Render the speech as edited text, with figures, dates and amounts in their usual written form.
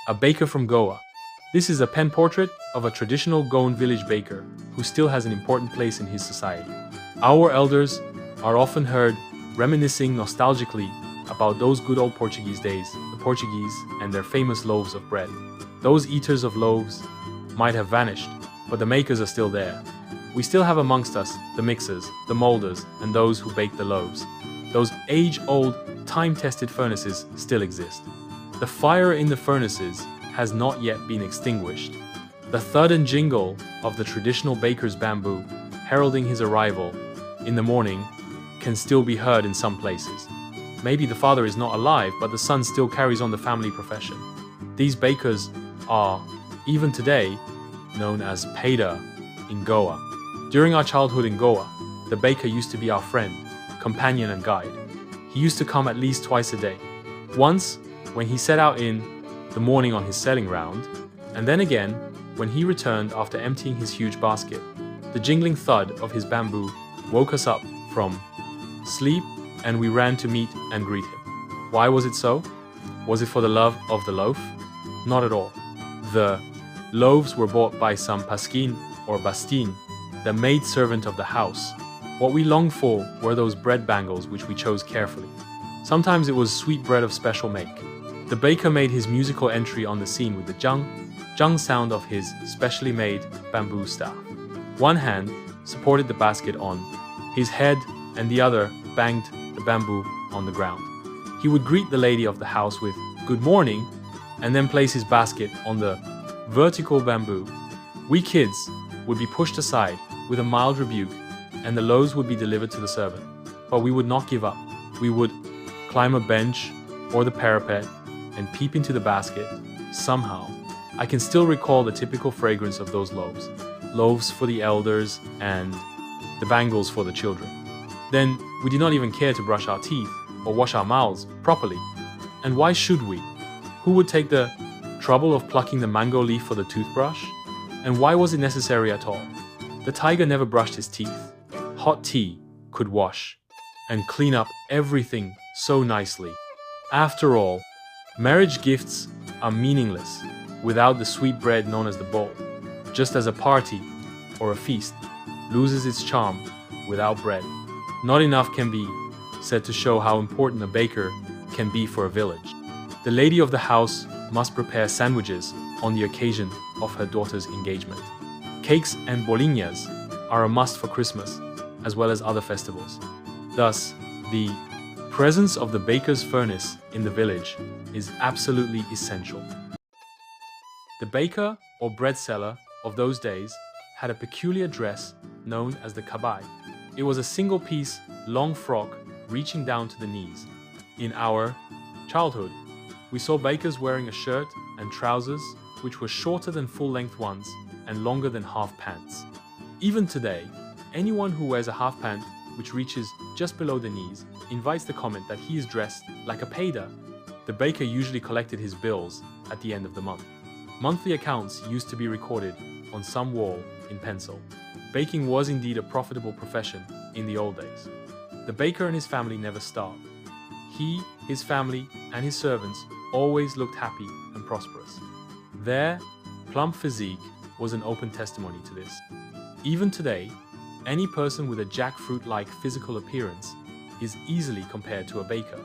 A baker from Goa. This is a pen portrait of a traditional Goan village baker who still has an important place in his society. Our elders are often heard reminiscing nostalgically about those good old Portuguese days, the Portuguese and their famous loaves of bread. Those eaters of loaves might have vanished, but the makers are still there. We still have amongst us the mixers, the molders, and those who bake the loaves. Those age-old, time-tested furnaces still exist. The fire in the furnaces has not yet been extinguished. The thud and jingle of the traditional baker's bamboo, heralding his arrival in the morning, can still be heard in some places. Maybe the father is not alive, but the son still carries on the family profession. These bakers are, even today, known as Pada in Goa. During our childhood in Goa, the baker used to be our friend, companion and guide. He used to come at least twice a day. Once, when he set out in the morning on his selling round, and then again, when he returned after emptying his huge basket. The jingling thud of his bamboo woke us up from sleep, and we ran to meet and greet him. Why was it so? Was it for the love of the loaf? Not at all. The loaves were bought by some pasquin or bastin, the maid-servant of the house. What we longed for were those bread bangles which we chose carefully. Sometimes it was sweet bread of special make. The baker made his musical entry on the scene with the jung sound of his specially made bamboo staff. One hand supported the basket on his head and the other banged the bamboo on the ground. He would greet the lady of the house with "Good morning," and then place his basket on the vertical bamboo. We kids would be pushed aside with a mild rebuke, and the loaves would be delivered to the servant. But we would not give up. We would climb a bench or the parapet and peep into the basket. Somehow, I can still recall the typical fragrance of those loaves. Loaves for the elders and the bangles for the children. Then, we did not even care to brush our teeth or wash our mouths properly. And why should we? Who would take the trouble of plucking the mango leaf for the toothbrush? And why was it necessary at all? The tiger never brushed his teeth. Hot tea could wash and clean up everything so nicely. After all, marriage gifts are meaningless without the sweet bread known as the bowl, just as a party or a feast loses its charm without bread. Not enough can be said to show how important a baker can be for a village. The lady of the house must prepare sandwiches on the occasion of her daughter's engagement. Cakes and bolinhas are a must for Christmas, as well as other festivals. Thus, the presence of the baker's furnace in the village is absolutely essential. The baker or bread seller of those days had a peculiar dress known as the kabai. It was a single-piece, long frock reaching down to the knees. In our childhood, we saw bakers wearing a shirt and trousers which were shorter than full-length ones and longer than half pants. Even today, anyone who wears a half pant which reaches just below the knees invites the comment that he is dressed like a Pada. The baker usually collected his bills at the end of the month. Monthly accounts used to be recorded on some wall in pencil. Baking was indeed a profitable profession in the old days. The baker and his family never starved. He, his family, and his servants always looked happy and prosperous. Their plump physique was an open testimony to this. Even today, any person with a jackfruit-like physical appearance is easily compared to a baker.